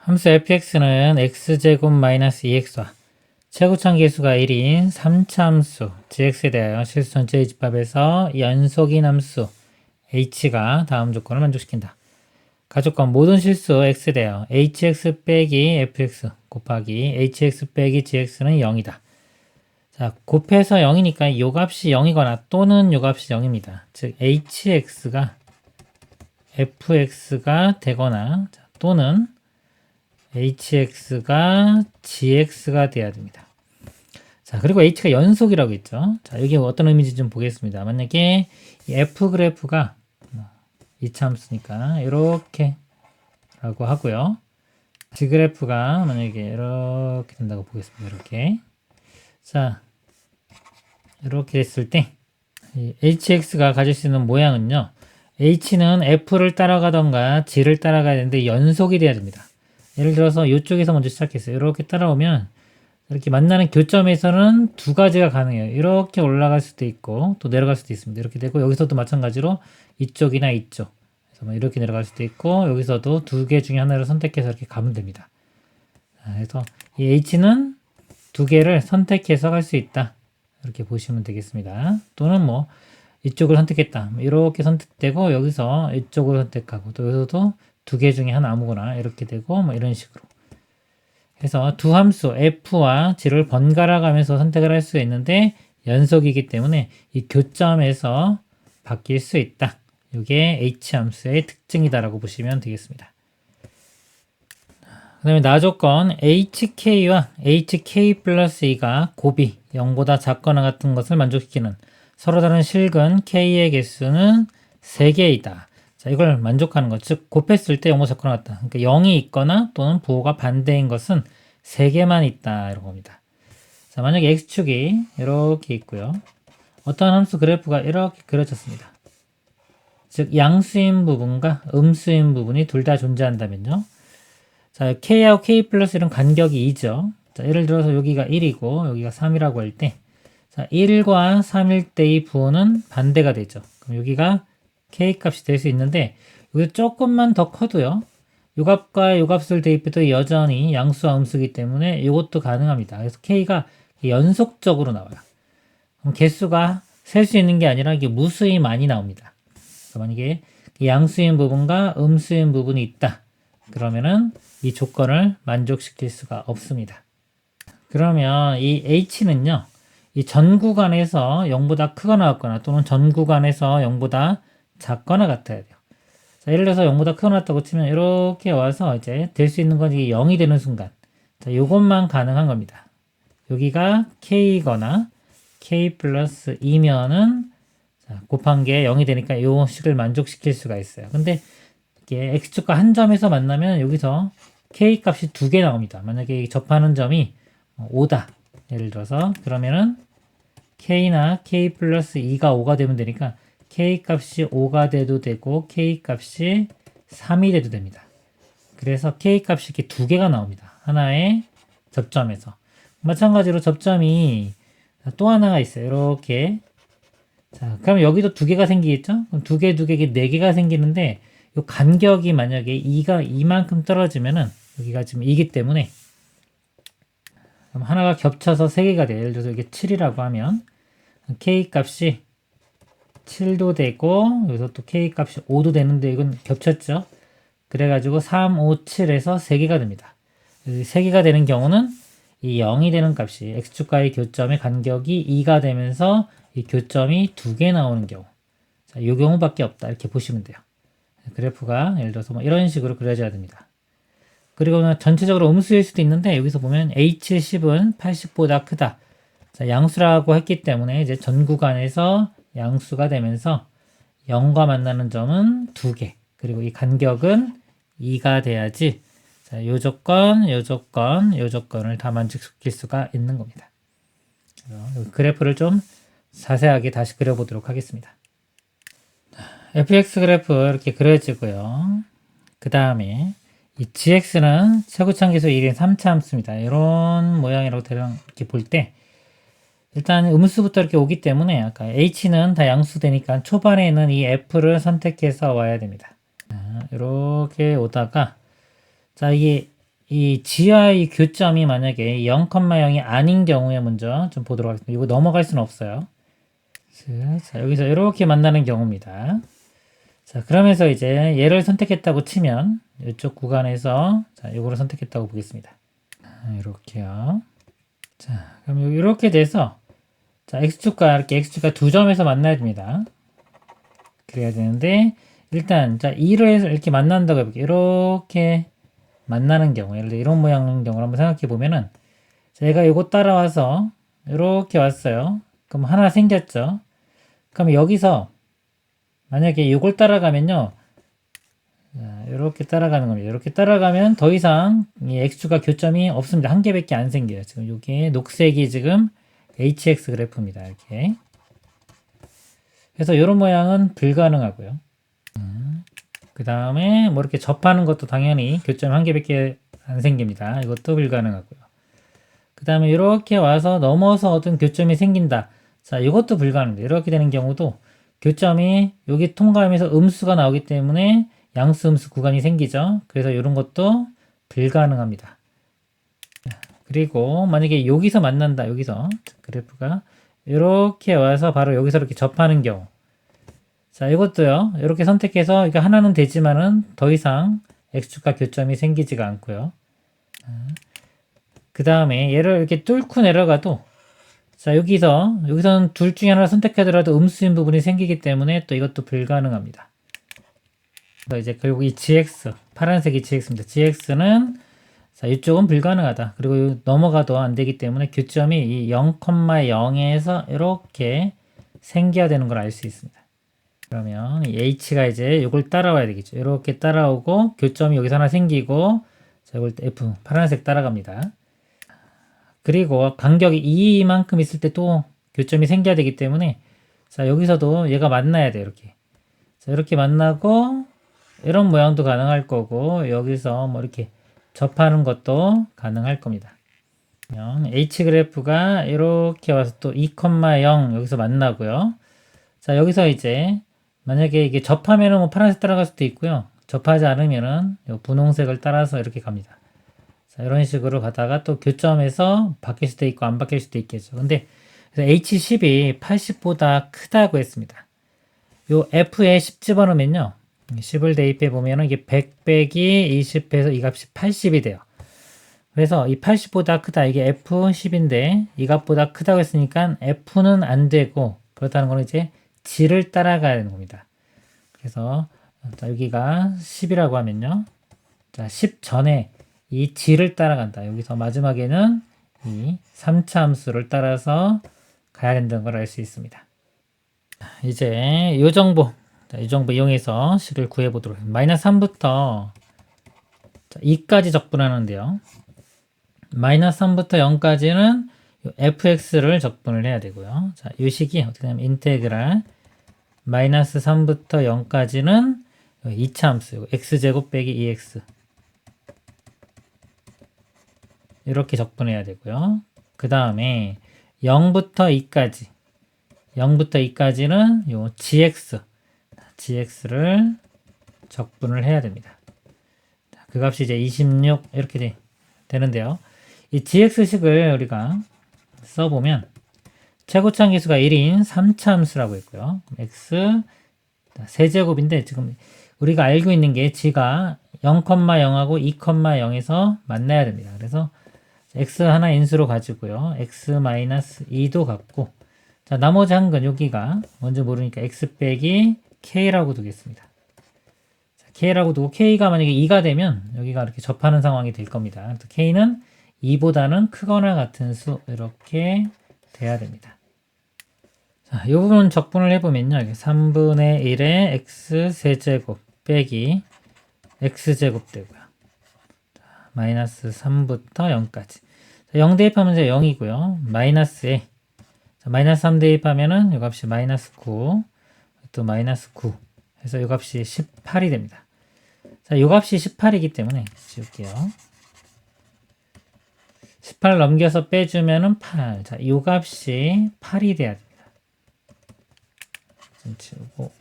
함수 fx는 x제곱 마이너스 2x와 최고점 계수가 1인 3차 함수 gx에 대하여 실수 전체의 집합에서 연속인 함수 h가 다음 조건을 만족시킨다. 가조건 모든 실수 x에 대하여 hx 빼기 fx 곱하기 hx 빼기 gx는 0이다. 자, 곱해서 0이니까 요 값이 0이거나 또는 요 값이 0입니다. 즉 hx가 fx가 되거나 또는 hx가 gx가 돼야 됩니다. 자, 그리고 h가 연속이라고 했죠. 자, 이게 어떤 의미인지 좀 보겠습니다. 만약에 이 f 그래프가 2차 함수니까 이렇게 라고 하고요. g 그래프가 만약에 이렇게 된다고 보겠습니다. 이렇게. 자, 이렇게 됐을 때 이 hx가 가질 수 있는 모양은요. h는 f를 따라가던가 g를 따라가야 되는데 연속이 돼야 됩니다. 예를 들어서 이쪽에서 먼저 시작했어요. 이렇게 따라오면 이렇게 만나는 교점에서는 두 가지가 가능해요. 이렇게 올라갈 수도 있고 또 내려갈 수도 있습니다. 이렇게 되고 여기서도 마찬가지로 이쪽이나 이쪽 그래서 뭐 이렇게 내려갈 수도 있고 여기서도 두 개 중에 하나를 선택해서 이렇게 가면 됩니다. 그래서 이 h는 두 개를 선택해서 갈 수 있다. 이렇게 보시면 되겠습니다. 또는 뭐 이쪽을 선택했다. 이렇게 선택되고 여기서 이쪽을 선택하고 또 여기서도 두 개 중에 하나 아무거나 이렇게 되고 뭐 이런 식으로 해서 두 함수 f와 g를 번갈아 가면서 선택을 할 수 있는데 연속이기 때문에 이 교점에서 바뀔 수 있다. 이게 h 함수의 특징이다라고 보시면 되겠습니다. 그 다음에 나조건 hk와 hk 플러스 2가 곱이 0보다 작거나 같은 것을 만족시키는 서로 다른 실근 k의 개수는 3개이다. 자, 이걸 만족하는 것, 즉 곱했을 때 0보다 작거나 같다. 그러니까 0이 있거나 또는 부호가 반대인 것은 3개만 있다. 이런 겁니다. 자, 만약에 x축이 이렇게 있고요. 어떤 함수 그래프가 이렇게 그려졌습니다. 즉 양수인 부분과 음수인 부분이 둘 다 존재한다면요. 자, k하고 k 플러스 1은 간격이 2죠. 자, 예를 들어서 여기가 1이고 여기가 3이라고 할 때, 자, 1과 3일 때의 부호는 반대가 되죠. 그럼 여기가 k 값이 될 수 있는데 여기서 조금만 더 커도요. 요 값과 요 값을 대입해도 여전히 양수와 음수이기 때문에 이것도 가능합니다. 그래서 k가 연속적으로 나와요. 그럼 개수가 셀 수 있는 게 아니라 이게 무수히 많이 나옵니다. 그래서 만약에 양수인 부분과 음수인 부분이 있다. 그러면은 이 조건을 만족시킬 수가 없습니다. 그러면 이 h는요. 이 전 구간에서 0보다 크거나 같거나 또는 전 구간에서 0보다 작거나 같아야 돼요. 자, 예를 들어서 0보다 크거나 같다고 치면 이렇게 와서 이제 될 수 있는 건 이게 0이 되는 순간. 자, 요것만 가능한 겁니다. 여기가 k거나 k 플러스 2면은 자, 곱한 게 0이 되니까 요 식을 만족시킬 수가 있어요. 근데 이게 x축과 한 점에서 만나면 여기서 k 값이 2개 나옵니다. 만약에 접하는 점이 5다. 예를 들어서 그러면은 k나 k 플러스 2가 5가 되면 되니까 k 값이 5가 돼도 되고 k 값이 3이 돼도 됩니다. 그래서 k 값이 이렇게 2개가 나옵니다. 하나의 접점에서. 마찬가지로 접점이 또 하나가 있어요. 이렇게. 자, 그럼 여기도 2개가 생기겠죠? 그럼 2개, 2개, 4개가 생기는데 이 간격이 만약에 2가 이만큼 떨어지면은 여기가 지금 2기 때문에 그럼 하나가 겹쳐서 3개가 돼요. 예를 들어서 이게 7이라고 하면 k 값이 7도 되고 여기서 또 k 값이 5도 되는데 이건 겹쳤죠. 그래가지고 3, 5, 7에서 3개가 됩니다. 3개가 되는 경우는 이 0이 되는 값이 x축과의 교점의 간격이 2가 되면서 이 교점이 2개 나오는 경우. 자, 이 경우밖에 없다. 이렇게 보시면 돼요. 그래프가 예를 들어서 뭐 이런 식으로 그려져야 됩니다. 그리고 전체적으로 음수일 수도 있는데 여기서 보면 h10은 80보다 크다. 자, 양수라고 했기 때문에 이제 전 구간에서 양수가 되면서 0과 만나는 점은 2개. 그리고 이 간격은 2가 돼야지. 자, 요 조건, 요 조건, 요 조건을 다 만족시킬 수가 있는 겁니다. 그래프를 좀 자세하게 다시 그려보도록 하겠습니다. fx 그래프 이렇게 그려지고요. 그 다음에 이 gx는 최고차함계수 1인 3차 함수입니다. 이런 모양이라고 이렇게 볼 때 일단 음수부터 이렇게 오기 때문에 아까 h는 다 양수되니까 초반에는 이 f를 선택해서 와야 됩니다. 자, 이렇게 오다가 자 이게 이 GI 교점이 만약에 0,0이 아닌 경우에 먼저 좀 보도록 하겠습니다. 이거 넘어갈 수는 없어요. 자, 여기서 이렇게 만나는 경우입니다. 자, 그러면서 이제 얘를 선택했다고 치면 이쪽 구간에서 자, 이거를 선택했다고 보겠습니다. 이렇게요. 자, 그럼 이렇게 돼서 자, x축과 이렇게 x축과 두 점에서 만나야 됩니다. 그래야 되는데 일단 자, 2를 해서 이렇게 만난다고 해볼게요. 이렇게 만나는 경우, 예를 들어 이런 모양의 경우를 한번 생각해 보면은 제가 이거 따라와서 이렇게 왔어요. 그럼 하나 생겼죠. 그럼 여기서 만약에 이걸 따라가면요, 이렇게 따라가는 겁니다. 이렇게 따라가면 더 이상 이 x축과 교점이 없습니다. 한 개밖에 안 생겨요. 지금 이게 녹색이 지금 hx 그래프입니다. 이렇게. 그래서 이런 모양은 불가능하고요. 그 다음에 뭐 이렇게 접하는 것도 당연히 교점 한 개밖에 안 생깁니다. 이것도 불가능하고요. 그 다음에 이렇게 와서 넘어서 어떤 교점이 생긴다. 자, 이것도 불가능합니다. 이렇게 되는 경우도 교점이 여기 통과하면서 음수가 나오기 때문에 양수 음수 구간이 생기죠. 그래서 이런 것도 불가능합니다. 그리고 만약에 여기서 만난다. 여기서 그래프가 이렇게 와서 바로 여기서 이렇게 접하는 경우, 자, 이것도요. 이렇게 선택해서 이거 하나는 되지만은 더 이상 x축과 교점이 생기지가 않고요. 그 다음에 얘를 이렇게 뚫고 내려가도 자, 여기서는 둘 중에 하나를 선택하더라도 음수인 부분이 생기기 때문에 또 이것도 불가능합니다. 이제 결국 이 gx, 파란색이 gx입니다. gx는 자, 이쪽은 불가능하다. 그리고 넘어가도 안 되기 때문에 교점이 이 0,0에서 이렇게 생겨야 되는 걸 알 수 있습니다. 그러면 이 h가 이제 이걸 따라와야 되겠죠. 이렇게 따라오고 교점이 여기서 하나 생기고 자, 이걸 f 파란색 따라갑니다. 그리고 간격이 이만큼 있을 때 또 교점이 생겨야 되기 때문에 자, 여기서도 얘가 만나야 돼요. 이렇게. 자, 이렇게 만나고 이런 모양도 가능할 거고 여기서 뭐 이렇게 접하는 것도 가능할 겁니다. h 그래프가 이렇게 와서 또 2,0 여기서 만나고요. 자, 여기서 이제 만약에 이게 접하면은 뭐 파란색 따라갈 수도 있고요. 접하지 않으면은 분홍색을 따라서 이렇게 갑니다. 자, 이런 식으로 가다가 또 교점에서 바뀔 수도 있고 안 바뀔 수도 있겠죠. 근데 H10이 80보다 크다고 했습니다. 요 F에 10 집어넣으면요. 10을 대입해 보면은 이게 100 빼기 20해서 이 값이 80이 돼요. 그래서 이 80보다 크다. 이게 F10인데 이 값보다 크다고 했으니까 F는 안 되고 그렇다는 거는 이제 G를 따라가야 되는 겁니다. 그래서 자, 여기가 10이라고 하면요. 자, 10 전에 이 G를 따라간다. 여기서 마지막에는 이 3차 함수를 따라서 가야 된다는 걸 알 수 있습니다. 이제 이 정보, 이 정보 이용해서 식을 구해보도록 하겠습니다. 마이너스 3부터 2까지 적분하는데요. 마이너스 3부터 0까지는 fx를 적분을 해야 되고요. 자, 이 식이 어떻게 되냐면 인테그랄 마이너스 3부터 0까지는 2차 함수 x제곱 빼기 2x 이렇게 적분해야 되고요. 그 다음에 0부터 2까지는 요 gx를 적분을 해야 됩니다. 그 값이 이제 26 이렇게 되는데요. 이 gx식을 우리가 써보면 최고차항 계수가 1인 3차 함수라고 했고요. x 세제곱인데 지금 우리가 알고 있는 게 g가 0,0하고 2,0에서 만나야 됩니다. 그래서 x 하나 인수로 가지고요. x-2도 갖고 자, 나머지 한 건 여기가 먼저 모르니까 x 빼기 k라고 두겠습니다. 자, k라고 두고 k가 만약에 2가 되면 여기가 이렇게 접하는 상황이 될 겁니다. 그래서 k는 2보다는 크거나 같은 수 이렇게 돼야 됩니다. 자, 이 부분 적분을 해보면요. 3분의 1의 x 세제곱 빼기 x제곱 되고요. 자, 마이너스 3부터 0까지. 자, 0 대입하면 이제 0이고요. 마이너스에 자, 마이너스 3 대입하면은 이 값이 마이너스 9, 또 마이너스 9 해서 이 값이 18이 됩니다. 자, 이 값이 18이기 때문에 지울게요. 18 넘겨서 빼주면은 8. 자, 이 값이 8이 돼야 됩니다. 좀 지우고.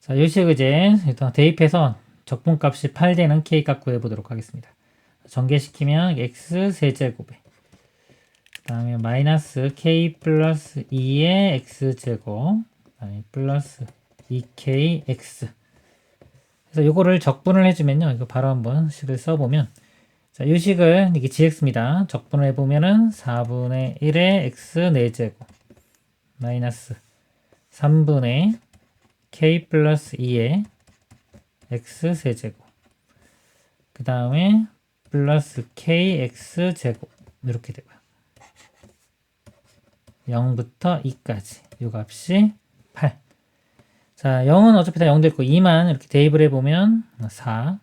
자, 이 식을 이제 일단 대입해서 적분값이 8되는 K값 구해보도록 하겠습니다. 전개시키면 X 세제곱에 그 다음에 마이너스 K 플러스 2의 X제곱 그다음에 플러스 2KX 그래서 요거를 적분을 해주면요. 이거 바로 한번 식을 써보면 자, 이 식을 이게 GX입니다. 적분을 해보면은 4분의 1의 X 4제곱 마이너스 3분의 K 플러스 2의 X 세제곱 그 다음에 플러스 KX 제곱 이렇게 되고요. 0부터 2까지 이 값이 8. 자, 0은 어차피 다 0 될 거 2만 이렇게 대입을 해보면 4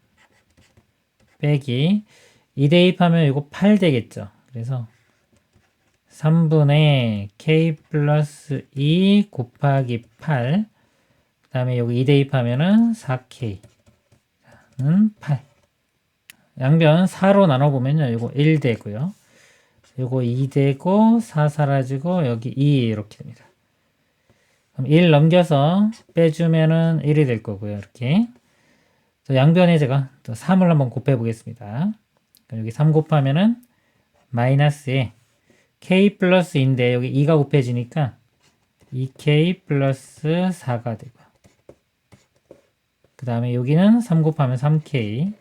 빼기 2 대입하면 이거 8 되겠죠. 그래서 3분의 K 플러스 2 곱하기 8 그 다음에 여기 2 대입하면은 4K는 8 양변 4로 나눠보면요. 이거 1 되고요. 요거 2 되고 4 사라지고 여기 2 이렇게 됩니다. 그럼 1 넘겨서 빼주면은 1이 될 거고요. 이렇게. 양변에 제가 또 3을 한번 곱해 보겠습니다. 여기 3 곱하면은 마이너스에 K 플러스인데 여기 2가 곱해지니까 2K 플러스 4가 되고요. 그 다음에 여기는 3 곱하면 3K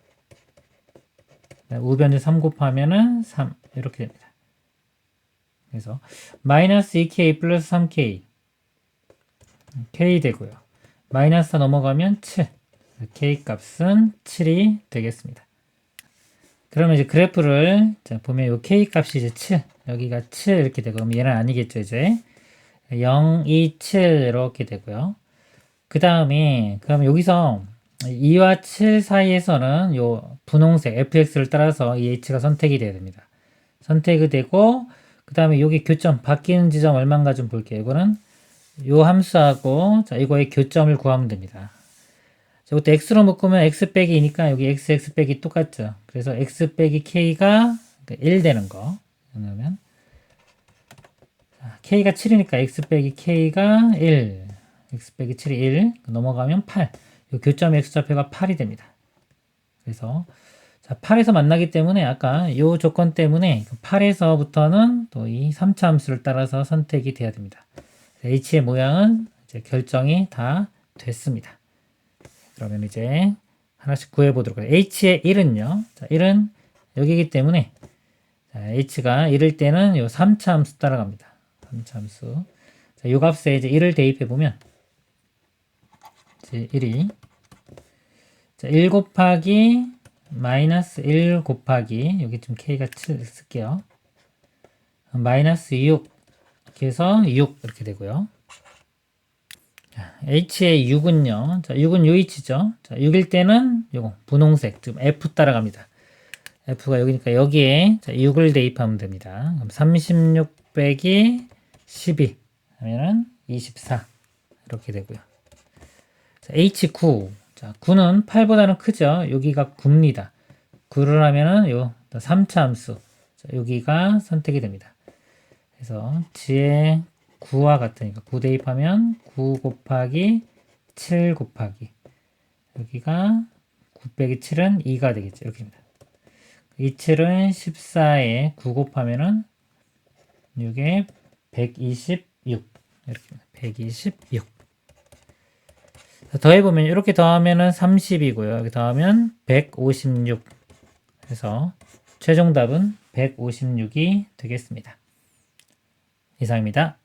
우변에 3 곱하면은 3 이렇게 됩니다. 그래서 마이너스 2K 플러스 3K K 되고요. 마이너스 넘어가면 7 K 값은 7이 되겠습니다. 그러면 이제 그래프를 자, 보면 이 K 값이 이제 7 여기가 7 이렇게 되고 그럼 얘는 아니겠죠. 이제 0, 2, 7 이렇게 되고요. 그 다음에 그럼 여기서 2와 7 사이에서는 요 분홍색 fx를 따라서 이 h가 선택이 돼야 됩니다. 선택이 되고 그 다음에 여기 교점 바뀌는 지점 얼마인가 좀 볼게요. 이거는 요 함수하고 자 이거의 교점을 구하면 됩니다. 자, 이것도 x로 묶으면 x 빼기 2니까 여기 x 빼기 똑같죠. 그래서 x 빼기 k가 1 되는 거. 그러면 k가 7이니까 x 빼기 k가 1 x 빼기 7이 1 넘어가면 8 이 교점 x좌표가 8이 됩니다. 그래서 자, 8에서 만나기 때문에 아까 이 조건 때문에 8에서부터는 또 이 3차 함수를 따라서 선택이 돼야 됩니다. h의 모양은 이제 결정이 다 됐습니다. 그러면 이제 하나씩 구해 보도록 할게요. h의 1은요. 자, 1은 여기이기 때문에 자, h가 1일 때는 이 3차 함수 따라갑니다. 3차 함수. 자, 이 값에 이제 1을 대입해 보면 이제 1이 자, 1 곱하기 마이너스 1 곱하기 여기 좀 k가 7 쓸게요. 마이너스 6 이렇게 해서 6 이렇게 되고요. 자, h의 6은요. 자, 6은 요 위치죠. 자, 6일 때는 요거 분홍색 지금 f 따라갑니다. f가 여기니까 여기에 자, 6을 대입하면 됩니다. 그럼 36 빼기 12 하면은 24 이렇게 되고요. 자, h9 자, 9는 8보다는 크죠. 여기가 9입니다. 9를 하면은 요 3차 함수. 자, 여기가 선택이 됩니다. 그래서 지에 9와 같으니까 9 대입하면 9 곱하기 7 곱하기 여기가 9 빼기 7은 2가 되겠죠. 이렇게입니다. 이 7은 14에 9 곱하면은 이게 126 이렇게입니다. 126 더해보면 이렇게 더하면은 30이고요. 여기 더하면 156 해서 최종 답은 156이 되겠습니다. 이상입니다.